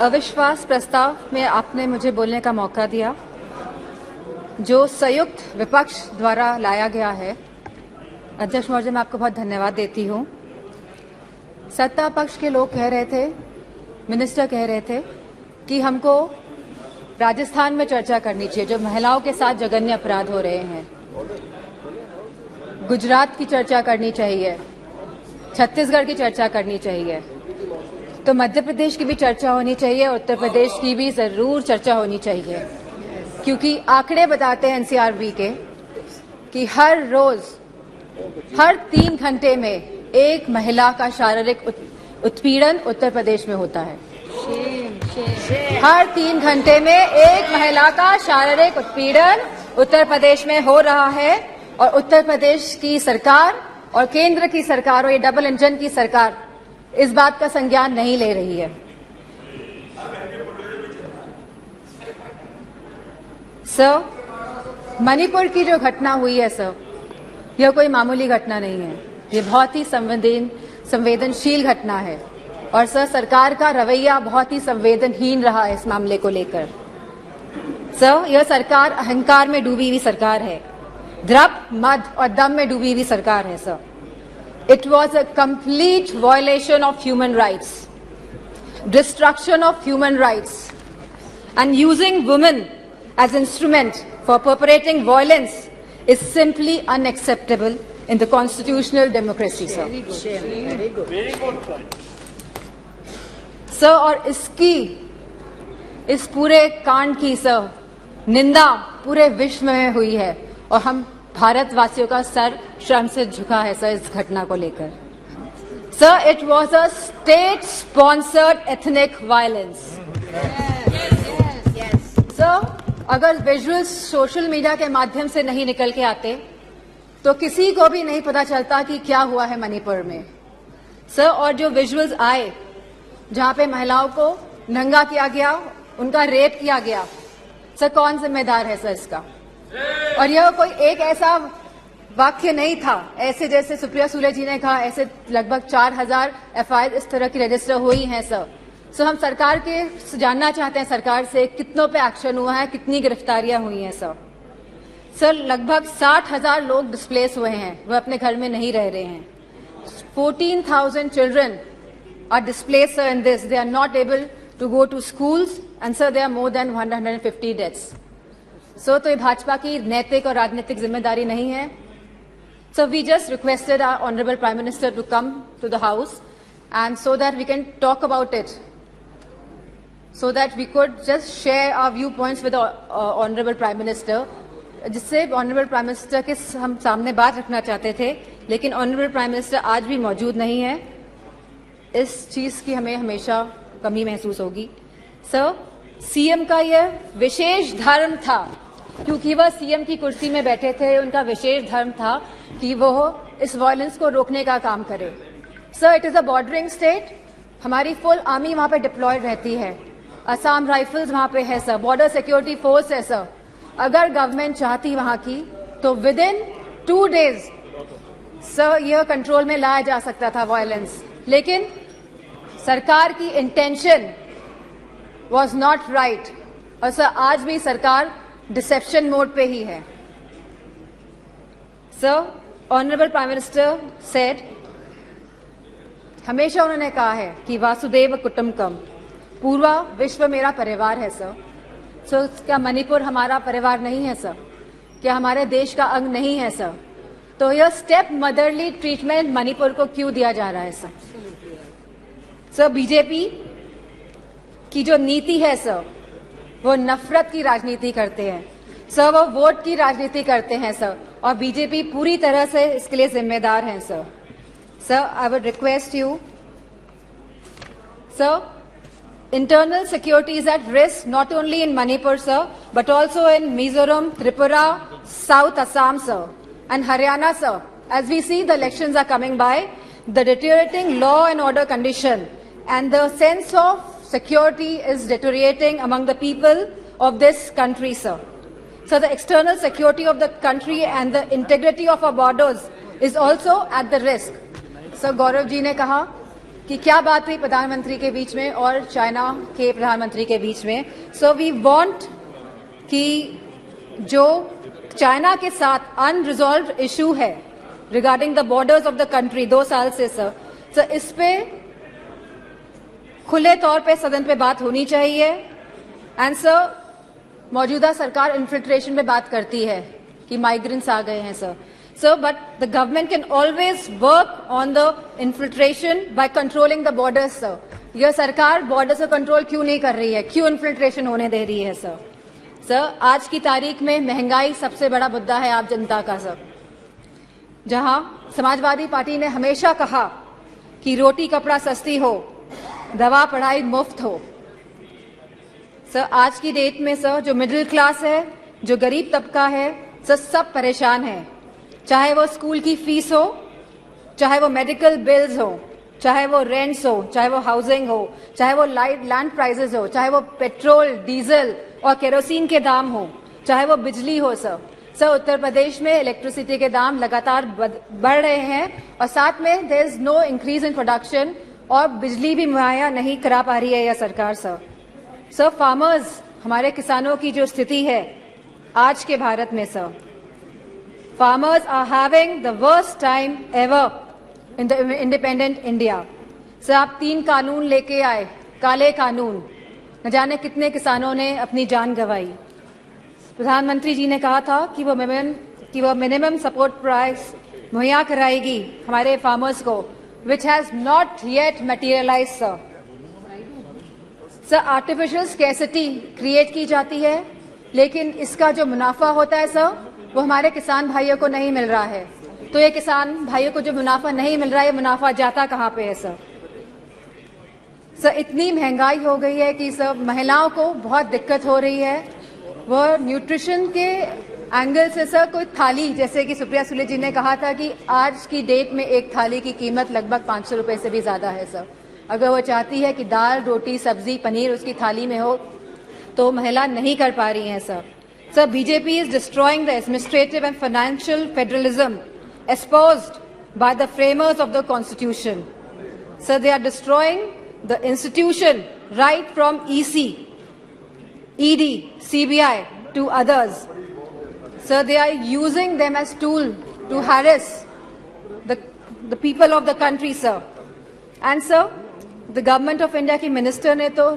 अविश्वास प्रस्ताव में आपने मुझे बोलने का मौका दिया, जो संयुक्त विपक्ष द्वारा लाया गया है। अध्यक्ष महोदय, मैं आपको बहुत धन्यवाद देती हूँ। सत्ता पक्ष के लोग कह रहे थे, मिनिस्टर कह रहे थे कि हमको राजस्थान में चर्चा करनी चाहिए, जो महिलाओं के साथ जघन्य अपराध हो रहे हैं। गुजरात की चर्चा करनी चाहिए, छत्तीसगढ़ की चर्चा करनी चाहिए, तो मध्य प्रदेश की भी चर्चा होनी चाहिए, उत्तर प्रदेश की भी जरूर चर्चा होनी चाहिए, क्योंकि आंकड़े बताते हैं एनसीआरबी के कि हर रोज हर 3 घंटे में एक महिला का शारीरिक उत्पीड़न उत्तर प्रदेश में होता है। हर 3 घंटे में एक महिला का शारीरिक उत्पीड़न उत्तर प्रदेश में हो रहा है, और उत्तर प्रदेश की सरकार और केंद्र की सरकार और ये डबल इंजन की सरकार इस बात का संज्ञान नहीं ले रही है। सर, मणिपुर की जो घटना हुई है सर, यह कोई मामूली घटना नहीं है, ये बहुत ही संवेदनशील घटना है। और सर, सरकार का रवैया बहुत ही संवेदनहीन रहा है इस मामले को लेकर। सर, यह सरकार अहंकार में डूबी हुई सरकार है, द्रव्य, मद और दम में डूबी हुई सरकार है sir. It was a complete violation of human rights, destruction of human rights, and using women as instrument for perpetrating violence is simply unacceptable in the constitutional democracy, sir. Very good. Sir, और इस पूरे कांड की sir निंदा पूरे विश्व में हुई है, और हम भारतवासियों का सर शर्म से झुका है सर इस घटना को लेकर। Sir, it was a state sponsored ethnic violence. Sir, अगर विजुअल्स सोशल मीडिया के माध्यम से नहीं निकल के आते तो किसी को भी नहीं पता चलता कि क्या हुआ है मणिपुर में। सर, और जो विजुअल्स आए जहां पे महिलाओं को नंगा किया गया, उनका रेप किया गया, सर कौन जिम्मेदार है सर इसका? और यह कोई एक ऐसा वाक्य नहीं था, ऐसे जैसे सुप्रिया सुले जी ने कहा, ऐसे लगभग 4000 एफआईआर इस तरह की रजिस्टर हुई हैं सर। सो हम सरकार के जानना चाहते हैं सरकार से कितनों पे एक्शन हुआ है, कितनी गिरफ्तारियां हुई हैं सर। सर, लगभग 60,000 लोग डिस्प्लेस हुए हैं, वह अपने घर में नहीं रह रहे हैं। 14,000 children are displace sir in this, they are not able to go to schools, and sir there are more than 150 deaths. So तो ये भाजपा की नैतिक और राजनीतिक जिम्मेदारी नहीं है। So we just requested our honourable prime minister to come to the house and so that we can talk about it, so that we could just share our viewpoints with honourable prime minister, जिससे honourable prime minister के हम सामने बात रखना चाहते थे, लेकिन honourable prime minister आज भी मौजूद नहीं है। इस चीज की हमें हमेशा कमी महसूस होगी। सर, सीएम का यह विशेष धर्म था, क्योंकि वह सीएम की कुर्सी में बैठे थे, उनका विशेष धर्म था कि वो इस वायलेंस को रोकने का काम करे। Sir, it is a bordering state, हमारी फुल आर्मी वहां पे डिप्लॉयड रहती है, असम राइफल्स वहां पे है सर, बॉर्डर सिक्योरिटी फोर्स है सर। अगर गवर्नमेंट चाहती वहां की तो विद इन 2 डेज सर यह कंट्रोल में लाया जा सकता था वायलेंस, लेकिन सरकार की इंटेंशन वॉज नॉट राइट, और सर आज भी सरकार डिसेप्शन मोड पे ही है। Sir, honourable prime minister said, हमेशा उन्होंने कहा है कि वासुदेव कुटुंबकम, पूरा विश्व मेरा परिवार है सर। सो क्या मणिपुर हमारा परिवार नहीं है सर? क्या हमारे देश का अंग नहीं है सर? तो यह स्टेप मदरली ट्रीटमेंट मणिपुर को क्यों दिया जा रहा है सर? सर, बीजेपी की जो नीति है सर, वो नफरत की राजनीति करते हैं सर, वो वोट की राजनीति करते हैं सर, और बीजेपी पूरी तरह से इसके लिए जिम्मेदार है sir. Sir, I would request you sir, internal security is at risk not only in Manipur sir, but also in Mizoram, Tripura, South Assam sir, and Haryana sir. As we see the elections are coming by, the deteriorating law and order condition and the sense of security is deteriorating among the people of this country sir. So the external security of the country and the integrity of our borders is also at the risk. So Gaurav ji ने कहा कि क्या बात हुई प्रधानमंत्री के बीच में और चाइना के प्रधानमंत्री के बीच में। सो वी वांट कि जो चाइना के साथ अनरिजॉल्व्ड इशू है regarding the borders of the country 2 साल से सर इस पे खुले तौर पे सदन पे बात होनी चाहिए। एंड सर मौजूदा सरकार इन्फिल्ट्रेशन पे बात करती है कि माइग्रेंट्स आ गए हैं sir but the government can always work on the infiltration by controlling the borders sir. यह सरकार बॉर्डर्स को कंट्रोल क्यों नहीं कर रही है, क्यों इन्फिल्ट्रेशन होने दे रही है सर आज की तारीख में महंगाई सबसे बड़ा मुद्दा है आप जनता का सर। जहां समाजवादी पार्टी ने हमेशा कहा कि रोटी कपड़ा सस्ती हो, दवा पढ़ाई मुफ्त हो। सर आज की डेट में सर जो मिडिल क्लास है, जो गरीब तबका है सर, सब परेशान है। चाहे वो स्कूल की फीस हो, चाहे वो मेडिकल बिल्स हो, चाहे वो रेंट्स हो, चाहे वो हाउसिंग हो, चाहे वो लैंड प्राइसेस हो, चाहे वो पेट्रोल डीजल और केरोसिन के दाम हो, चाहे वो बिजली हो सर उत्तर प्रदेश में इलेक्ट्रिसिटी के दाम लगातार बढ़ रहे हैं और साथ में there is no increase in production और बिजली भी मुहैया नहीं करा पा रही है यह सरकार सर फार्मर्स, हमारे किसानों की जो स्थिति है आज के भारत में sir, farmers are having the worst time ever in the independent India. Sir आप 3 कानून लेके आए, काले कानून, न जाने कितने किसानों ने अपनी जान गंवाई। प्रधानमंत्री जी ने कहा था कि वो मिनिमम सपोर्ट प्राइस मुहैया कराएगी हमारे फार्मर्स को, which has not yet materialize sir artificial scarcity create की जाती है, लेकिन इसका जो मुनाफा होता है सर वो हमारे किसान भाइयों को नहीं मिल रहा है। तो ये किसान भाइयों को जो मुनाफा नहीं मिल रहा है, ये मुनाफा जाता कहाँ पे है सर इतनी महंगाई हो गई है कि सर महिलाओं को बहुत दिक्कत हो रही है। वह न्यूट्रिशन के एंगल से सर कोई थाली, जैसे कि सुप्रिया सुले जी ने कहा था कि आज की डेट में एक थाली की कीमत लगभग 500 रुपए से भी ज्यादा है सर। अगर वो चाहती है कि दाल रोटी सब्जी पनीर उसकी थाली में हो तो महिला नहीं कर पा रही हैं sir BJP is destroying the administrative and financial federalism espoused by the framers of the constitution. So they are destroying the institution right from EC, ED, CBI to others. So they are using them as tool to harass the people of the country, sir. And sir, the government of India की minister ने तो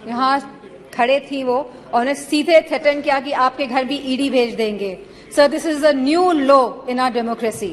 यहाँ खड़े थी वो और उन्हें सीधे थ्रेटन किया कि आपके घर भी ईडी भेज देंगे। So this is a new law in our democracy.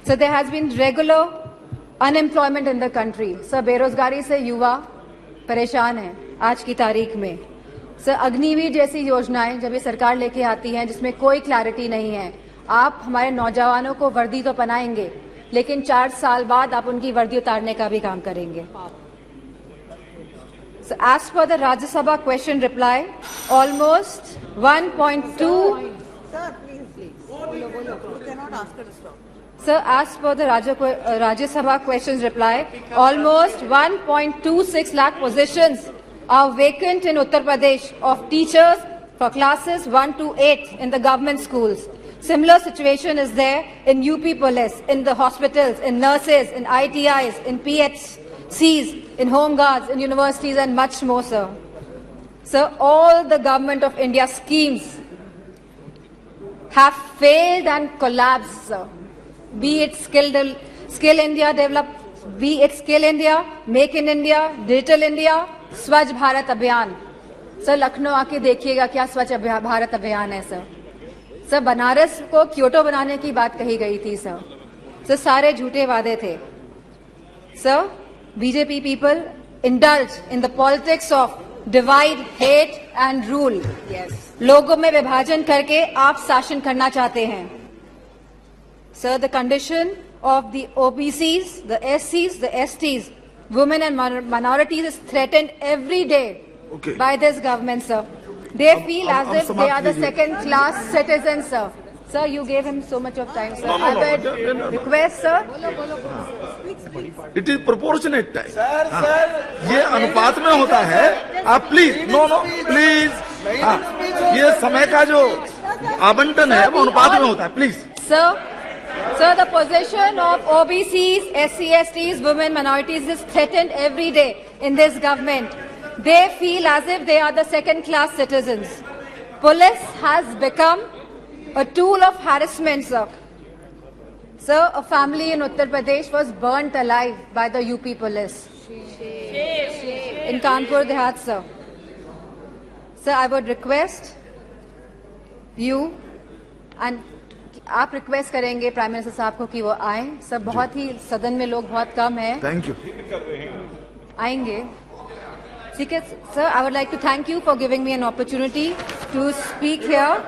So there has been regular unemployment in the country. So बेरोजगारी से युवा परेशान हैं आज की तारीख में। सर अग्निवीर जैसी योजनाएं जब ये सरकार लेके आती हैं जिसमें कोई क्लैरिटी नहीं है, आप हमारे नौजवानों को वर्दी तो पहनाएंगे लेकिन 4 साल बाद आप उनकी वर्दी उतारने का भी काम करेंगे। So as per the Rajya Sabha question reply, almost 1.2 Sir, please. You cannot ask her to stop. Sir, as per the Rajya Sabha questions reply, almost 1.26 lakh positions are vacant in Uttar Pradesh of teachers for classes 1 to 8 in the government schools. Similar situation is there in UP Police, in the hospitals, in nurses, in ITIs, in PHCs, in home guards, in universities and much more, sir. Sir, all the government of India schemes have failed and collapsed, sir. Be it Skill India Develop, be it Skill India, Make in India, Digital India, स्वच्छ भारत अभियान। Sir Lucknow आके देखिएगा क्या स्वच्छ भारत अभियान है sir Banaras को Kyoto बनाने की बात कही गई थी सर सारे झूठे वादे थे sir. BJP people indulge in the politics of divide hate and rule. लोगों में विभाजन करके आप शासन करना चाहते हैं sir. The condition of the OBCs, the SCs, the STs, women and minorities is threatened every day by this government, sir. They feel as if they are the second-class citizens, sir. Sir, you gave him so much of time, sir. I would request, sir. It is proportionate time. Sir, ये अनुपात में होता है। आप please please ये समय का जो आवंटन है वो अनुपात में होता है। Please sir Sir, the position of OBCs, SC/STs, women, minorities is threatened every day in this government. They feel as if they are the second-class citizens. Police has become a tool of harassment, sir. Sir, a family in Uttar Pradesh was burnt alive by the UP police. In Kanpur Dehat, sir. Sir, I would request you and आप request करेंगे prime minister साहब को कि वो आए. Sir, बहुत ही सदन में लोग बहुत कम हैं. Thank you. आएंगे. ठीक है sir, I would like to thank you for giving me an opportunity to speak here.